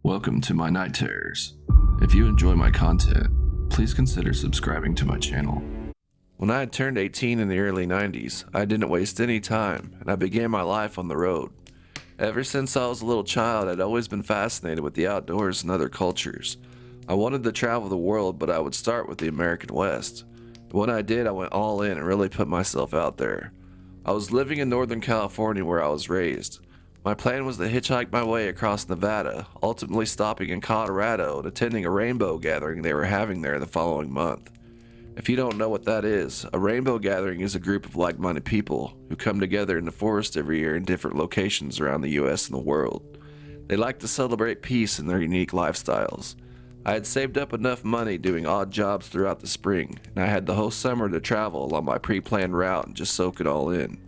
Welcome to my night terrors. If you enjoy my content, please consider subscribing to my channel. When I had turned 18 in the early 90s, I didn't waste any time, and I began my life on the road. Ever since I was a little child, I'd always been fascinated with the outdoors and other cultures. I wanted to travel the world, but I would start with the American West. When I did, I went all in and really put myself out there. I was living in Northern California where I was raised. My plan was to hitchhike my way across Nevada, ultimately stopping in Colorado and attending a rainbow gathering they were having there the following month. If you don't know what that is, a rainbow gathering is a group of like-minded people who come together in the forest every year in different locations around the US and the world. They like to celebrate peace and their unique lifestyles. I had saved up enough money doing odd jobs throughout the spring, and I had the whole summer to travel along my pre-planned route and just soak it all in.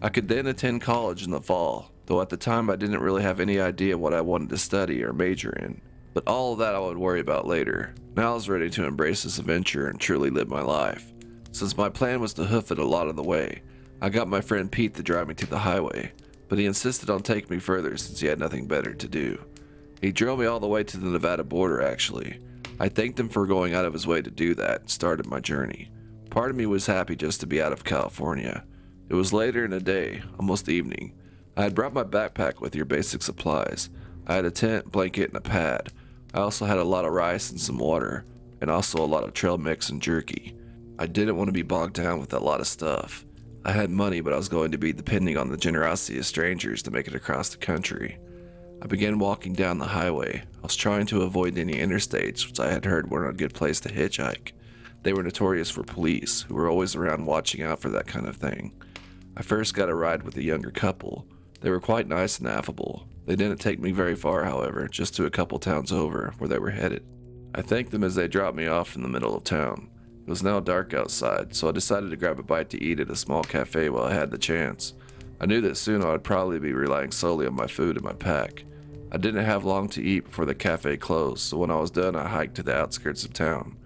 I could then attend college in the fall, though at the time I didn't really have any idea what I wanted to study or major in. But all of that I would worry about later. Now I was ready to embrace this adventure and truly live my life. Since my plan was to hoof it a lot of the way, I got my friend Pete to drive me to the highway, but he insisted on taking me further since he had nothing better to do. He drove me all the way to the Nevada border actually. I thanked him for going out of his way to do that and started my journey. Part of me was happy just to be out of California. It was later in the day, almost evening. I had brought my backpack with your basic supplies. I had a tent, blanket, and a pad. I also had a lot of rice and some water, and also a lot of trail mix and jerky. I didn't want to be bogged down with a lot of stuff. I had money, but I was going to be depending on the generosity of strangers to make it across the country. I began walking down the highway. I was trying to avoid any interstates, which I had heard weren't a good place to hitchhike. They were notorious for police, who were always around watching out for that kind of thing. I first got a ride with a younger couple. They were quite nice and affable. They didn't take me very far, however, just to a couple towns over where they were headed. I thanked them as they dropped me off in the middle of town. It was now dark outside, so I decided to grab a bite to eat at a small cafe while I had the chance. I knew that soon I would probably be relying solely on my food and my pack. I didn't have long to eat before the cafe closed, so when I was done I hiked to the outskirts of town.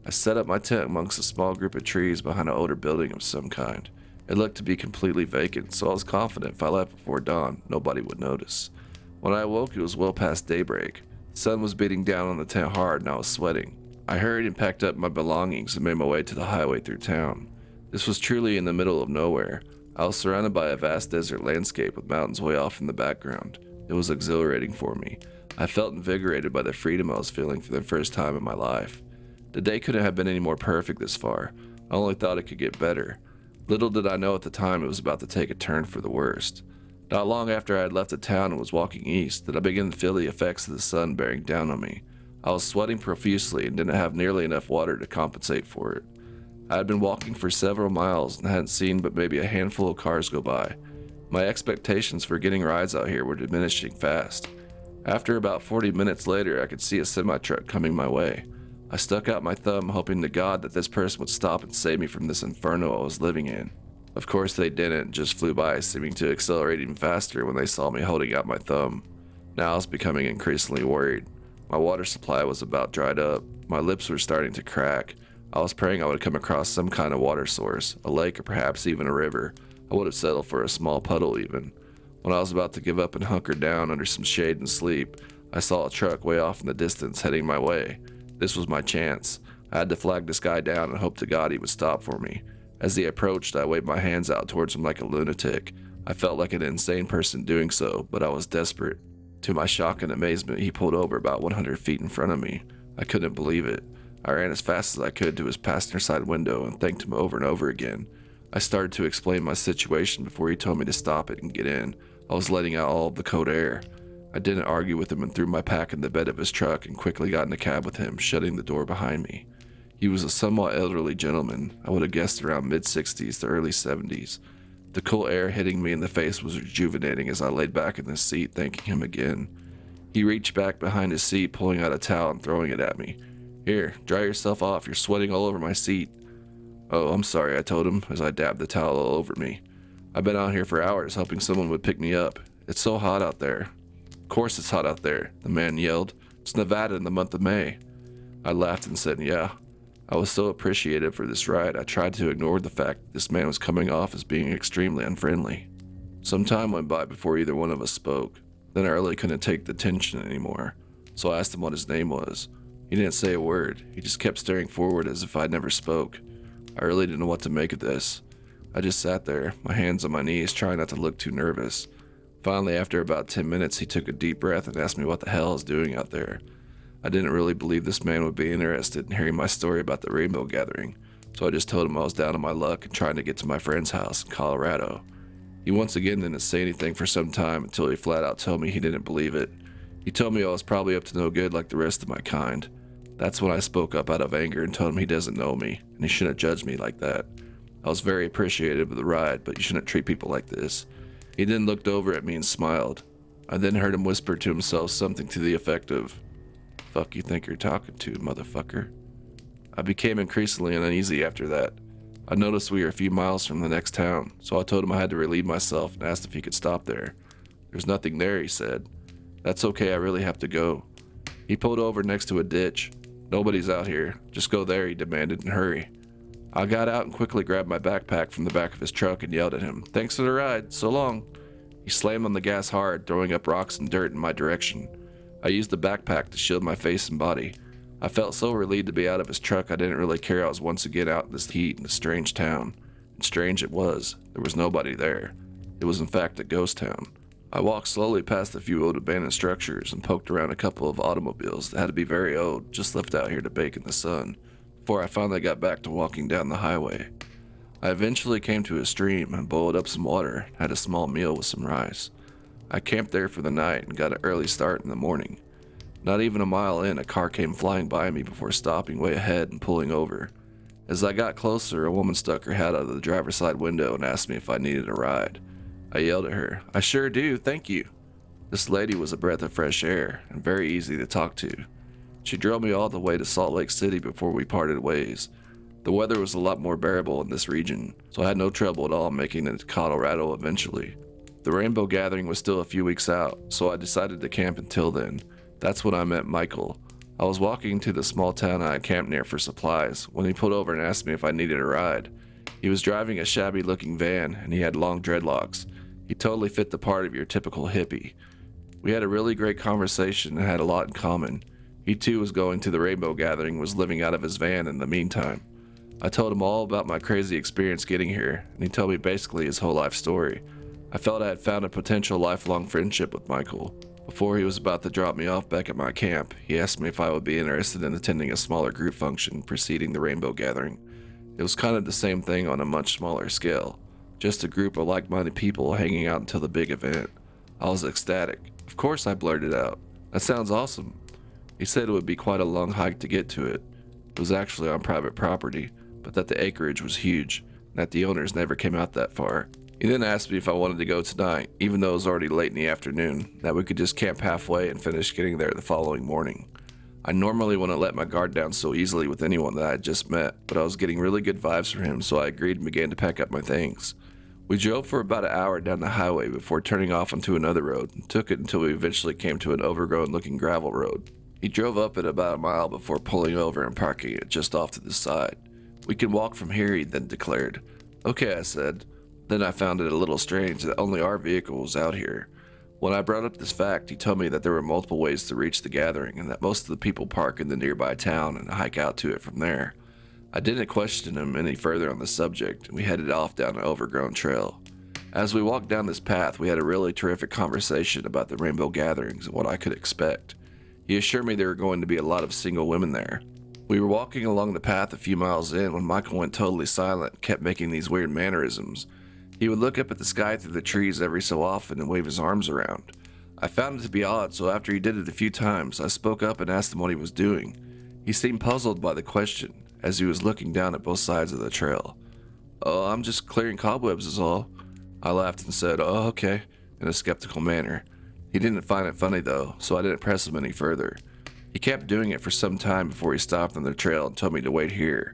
I set up my tent amongst a small group of trees behind an older building of some kind. It looked to be completely vacant, so I was confident if I left before dawn, nobody would notice. When I awoke, it was well past daybreak. The sun was beating down on the tent hard and I was sweating. I hurried and packed up my belongings and made my way to the highway through town. This was truly in the middle of nowhere. I was surrounded by a vast desert landscape with mountains way off in the background. It was exhilarating for me. I felt invigorated by the freedom I was feeling for the first time in my life. The day couldn't have been any more perfect this far. I only thought it could get better. Little did I know at the time it was about to take a turn for the worst. Not long after I had left the town and was walking east did I begin to feel the effects of the sun bearing down on me. I was sweating profusely and didn't have nearly enough water to compensate for it. I had been walking for several miles and hadn't seen but maybe a handful of cars go by. My expectations for getting rides out here were diminishing fast. After about 40 minutes later, I could see a semi-truck coming my way. I stuck out my thumb, hoping to God that this person would stop and save me from this inferno I was living in. Of course they didn't, just flew by, seeming to accelerate even faster when they saw me holding out my thumb. Now I was becoming increasingly worried. My water supply was about dried up. My lips were starting to crack. I was praying I would come across some kind of water source, a lake or perhaps even a river. I would have settled for a small puddle even. When I was about to give up and hunker down under some shade and sleep, I saw a truck way off in the distance heading my way. This was my chance. I had to flag this guy down and hope to God he would stop for me. As he approached, I waved my hands out towards him like a lunatic. I felt like an insane person doing so, but I was desperate. To my shock and amazement, he pulled over about 100 feet in front of me. I couldn't believe it. I ran as fast as I could to his passenger side window and thanked him over and over again. I started to explain my situation before he told me to stop it and get in. I was letting out all of the cold air. I didn't argue with him and threw my pack in the bed of his truck and quickly got in a cab with him, shutting the door behind me. He was a somewhat elderly gentleman. I would have guessed around mid-60s to early 70s. The cool air hitting me in the face was rejuvenating as I laid back in the seat, thanking him again. He reached back behind his seat, pulling out a towel and throwing it at me. "Here, dry yourself off. You're sweating all over my seat." "Oh, I'm sorry," I told him as I dabbed the towel all over me. "I've been out here for hours hoping someone would pick me up. It's so hot out there." "Of course it's hot out there," the man yelled. "It's Nevada in the month of May." I laughed and said, "Yeah." I was so appreciative for this ride, I tried to ignore the fact that this man was coming off as being extremely unfriendly. Some time went by before either one of us spoke. Then I really couldn't take the tension anymore. so I asked him what his name was. He didn't say a word. He just kept staring forward as if I never spoke. I really didn't know what to make of this. I just sat there, my hands on my knees, trying not to look too nervous. Finally, after about 10 minutes, he took a deep breath and asked me what the hell I was doing out there. I didn't really believe this man would be interested in hearing my story about the Rainbow Gathering, so I just told him I was down on my luck and trying to get to my friend's house in Colorado. He once again didn't say anything for some time until he flat out told me he didn't believe it. He told me I was probably up to no good like the rest of my kind. That's when I spoke up out of anger and told him he doesn't know me, and he shouldn't judge me like that. I was very appreciative of the ride, but you shouldn't treat people like this. He then looked over at me and smiled. I then heard him whisper to himself something to the effect of, "Fuck you think you're talking to, motherfucker?" I became increasingly uneasy after that. I noticed we were a few miles from the next town, so I told him I had to relieve myself and asked if he could stop there. "There's nothing there," he said. "That's okay, I really have to go." He pulled over next to a ditch. "Nobody's out here. Just go there," he demanded, and hurry. I got out and quickly grabbed my backpack from the back of his truck and yelled at him, "Thanks for the ride, so long." He slammed on the gas hard, throwing up rocks and dirt in my direction. I used the backpack to shield my face and body. I felt so relieved to be out of his truck I didn't really care I was once again out in this heat in a strange town. And strange it was. There was nobody there. It was in fact a ghost town. I walked slowly past a few old abandoned structures and poked around a couple of automobiles that had to be very old, just left out here to bake in the sun, before I finally got back to walking down the highway. I eventually came to a stream and boiled up some water and had a small meal with some rice. I camped there for the night and got an early start in the morning. Not even a mile in, a car came flying by me before stopping way ahead and pulling over. As I got closer, a woman stuck her head out of the driver's side window and asked me if I needed a ride. I yelled at her, "I sure do, thank you." This lady was a breath of fresh air and very easy to talk to. She drove me all the way to Salt Lake City before we parted ways. The weather was a lot more bearable in this region, so I had no trouble at all making it to Colorado eventually. The Rainbow Gathering was still a few weeks out, so I decided to camp until then. That's when I met Michael. I was walking to the small town I had camped near for supplies when he pulled over and asked me if I needed a ride. He was driving a shabby looking van and he had long dreadlocks. He totally fit the part of your typical hippie. We had a really great conversation and had a lot in common. He too was going to the Rainbow Gathering and was living out of his van in the meantime. I told him all about my crazy experience getting here, and he told me basically his whole life story. I felt I had found a potential lifelong friendship with Michael. Before he was about to drop me off back at my camp, he asked me if I would be interested in attending a smaller group function preceding the Rainbow Gathering. It was kind of the same thing on a much smaller scale, just a group of like-minded people hanging out until the big event. I was ecstatic. Of course, I blurted out, "That sounds awesome." He said it would be quite a long hike to get to it. It was actually on private property, but that the acreage was huge, and that the owners never came out that far. He then asked me if I wanted to go tonight, even though it was already late in the afternoon, that we could just camp halfway and finish getting there the following morning. I normally wouldn't let my guard down so easily with anyone that I had just met, but I was getting really good vibes from him, so I agreed and began to pack up my things. We drove for about an hour down the highway before turning off onto another road, and took it until we eventually came to an overgrown-looking gravel road. He drove up it about a mile before pulling over and parking it just off to the side. "We can walk from here," he then declared. "Okay," I said. Then I found it a little strange that only our vehicle was out here. When I brought up this fact, he told me that there were multiple ways to reach the gathering and that most of the people park in the nearby town and hike out to it from there. I didn't question him any further on the subject, and we headed off down an overgrown trail. As we walked down this path, we had a really terrific conversation about the Rainbow Gatherings and what I could expect. He assured me there were going to be a lot of single women there. We were walking along the path a few miles in when Michael went totally silent and kept making these weird mannerisms. He would look up at the sky through the trees every so often and wave his arms around. I found it to be odd, so after he did it a few times, I spoke up and asked him what he was doing. He seemed puzzled by the question, as he was looking down at both sides of the trail. "Oh, I'm just clearing cobwebs is all." I laughed and said, "Oh, okay," in a skeptical manner. He didn't find it funny though, so I didn't press him any further. He kept doing it for some time before he stopped on the trail and told me to wait here.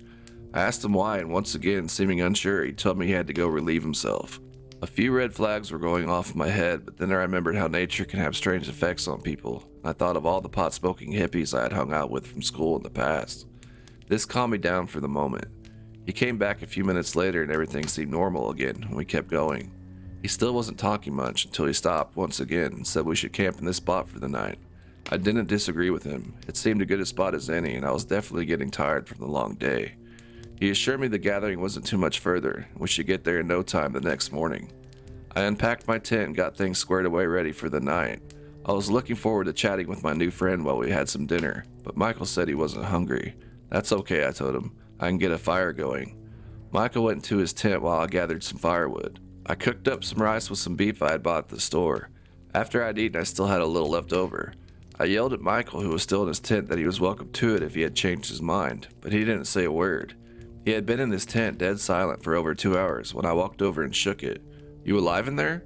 I asked him why, and once again, seeming unsure, he told me he had to go relieve himself. A few red flags were going off in my head, but then I remembered how nature can have strange effects on people. I thought of all the pot-smoking hippies I had hung out with from school in the past. This calmed me down for the moment. He came back a few minutes later and everything seemed normal again, and we kept going. He still wasn't talking much until he stopped once again and said we should camp in this spot for the night. I didn't disagree with him. It seemed a good a spot as any, and I was definitely getting tired from the long day. He assured me the gathering wasn't too much further, and we should get there in no time the next morning. I unpacked my tent and got things squared away ready for the night. I was looking forward to chatting with my new friend while we had some dinner, but Michael said he wasn't hungry. That's okay, I told him. I can get a fire going. Michael went into his tent while I gathered some firewood. I cooked up some rice with some beef I had bought at the store. After I'd eaten, I still had a little left over. I yelled at Michael, who was still in his tent, that he was welcome to it if he had changed his mind, but he didn't say a word. He had been in his tent dead silent for over 2 hours when I walked over and shook it. "You alive in there?"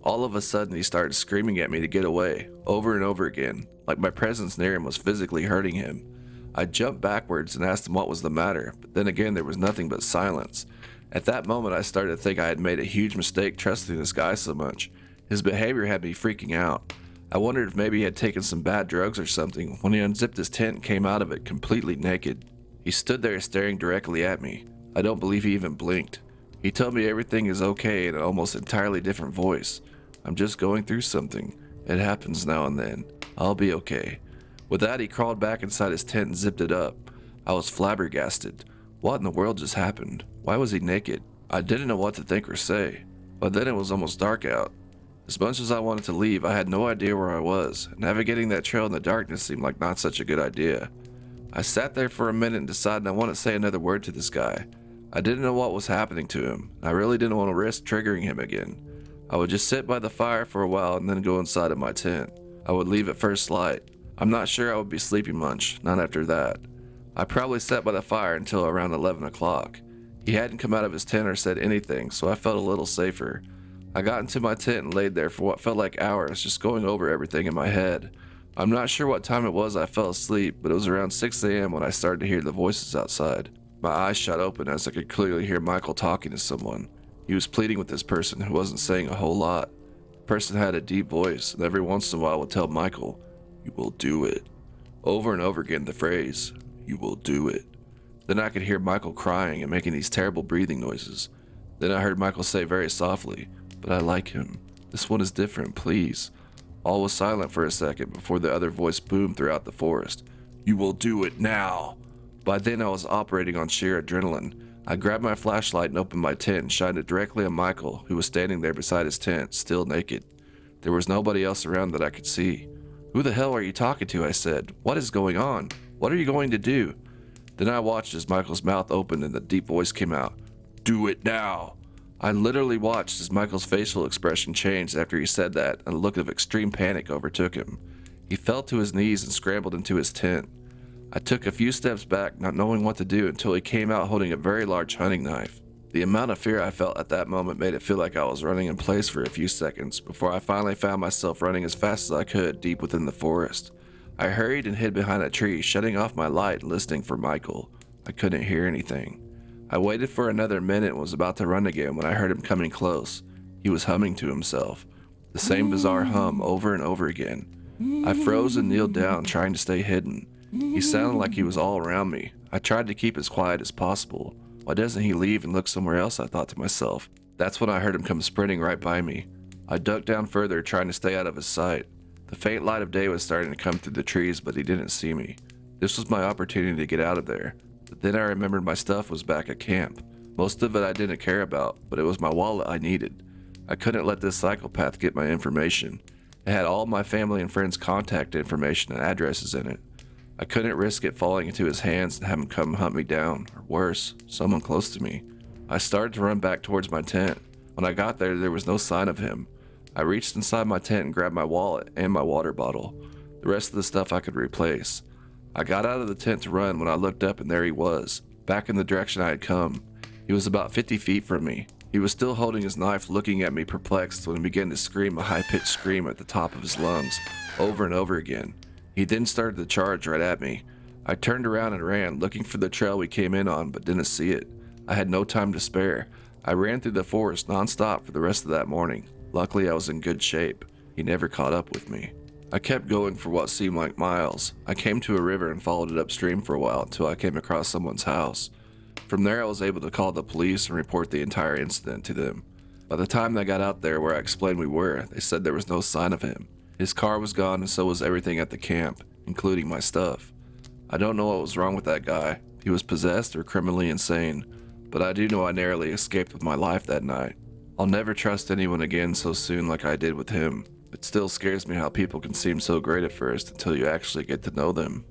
All of a sudden he started screaming at me to get away, over and over again, like my presence near him was physically hurting him. I jumped backwards and asked him what was the matter, but then again there was nothing but silence. At that moment I started to think I had made a huge mistake trusting this guy so much. His behavior had me freaking out. I wondered if maybe he had taken some bad drugs or something when he unzipped his tent and came out of it completely naked. He stood there staring directly at me. I don't believe he even blinked. He told me everything is okay in an almost entirely different voice. "I'm just going through something. It happens now and then. I'll be okay." With that, he crawled back inside his tent and zipped it up. I was flabbergasted. What in the world just happened? Why was he naked? I didn't know what to think or say. By then it was almost dark out. As much as I wanted to leave, I had no idea where I was. Navigating that trail in the darkness seemed like not such a good idea. I sat there for a minute and decided I wanted to say another word to this guy. I didn't know what was happening to him. I really didn't want to risk triggering him again. I would just sit by the fire for a while and then go inside of my tent. I would leave at first light. I'm not sure I would be sleeping much, not after that. I probably sat by the fire until around 11 o'clock. He hadn't come out of his tent or said anything, so I felt a little safer. I got into my tent and laid there for what felt like hours, just going over everything in my head. I'm not sure what time it was I fell asleep, but it was around 6 a.m. when I started to hear the voices outside. My eyes shot open as I could clearly hear Michael talking to someone. He was pleading with this person who wasn't saying a whole lot. The person had a deep voice, and every once in a while would tell Michael, "You will do it." Over and over again the phrase, "You will do it." Then I could hear Michael crying and making these terrible breathing noises. Then I heard Michael say very softly, "But I like him. This one is different, please." All was silent for a second before the other voice boomed throughout the forest. "You will do it now." By then I was operating on sheer adrenaline. I grabbed my flashlight and opened my tent and shined it directly on Michael, who was standing there beside his tent, still naked. There was nobody else around that I could see. "Who the hell are you talking to?" I said. "What is going on? What are you going to do?" Then I watched as Michael's mouth opened and the deep voice came out. "Do it now." I literally watched as Michael's facial expression changed after he said that, and a look of extreme panic overtook him. He fell to his knees and scrambled into his tent. I took a few steps back, not knowing what to do, until he came out holding a very large hunting knife. The amount of fear I felt at that moment made it feel like I was running in place for a few seconds before I finally found myself running as fast as I could deep within the forest. I hurried and hid behind a tree, shutting off my light and listening for Michael. I couldn't hear anything. I waited for another minute and was about to run again when I heard him coming close. He was humming to himself, the same bizarre hum over and over again. I froze and kneeled down, trying to stay hidden. He sounded like he was all around me. I tried to keep as quiet as possible. Why doesn't he leave and look somewhere else, I thought to myself. That's when I heard him come sprinting right by me. I ducked down further, trying to stay out of his sight. The faint light of day was starting to come through the trees, but he didn't see me. This was my opportunity to get out of there. But then I remembered my stuff was back at camp. Most of it I didn't care about, but it was my wallet I needed. I couldn't let this psychopath get my information. It had all my family and friends' contact information and addresses in it. I couldn't risk it falling into his hands and have him come hunt me down, or worse, someone close to me. I started to run back towards my tent. When I got there, there was no sign of him. I reached inside my tent and grabbed my wallet and my water bottle. The rest of the stuff I could replace. I got out of the tent to run when I looked up and there he was, back in the direction I had come. He was about 50 feet from me. He was still holding his knife, looking at me perplexed when he began to scream a high-pitched scream at the top of his lungs, over and over again. He then started to charge right at me. I turned around and ran, looking for the trail we came in on, but didn't see it. I had no time to spare. I ran through the forest non-stop for the rest of that morning. Luckily, I was in good shape. He never caught up with me. I kept going for what seemed like miles. I came to a river and followed it upstream for a while until I came across someone's house. From there, I was able to call the police and report the entire incident to them. By the time they got out there where I explained we were, they said there was no sign of him. His car was gone and so was everything at the camp, including my stuff. I don't know what was wrong with that guy. He was possessed or criminally insane, but I do know I narrowly escaped with my life that night. I'll never trust anyone again so soon like I did with him. It still scares me how people can seem so great at first until you actually get to know them.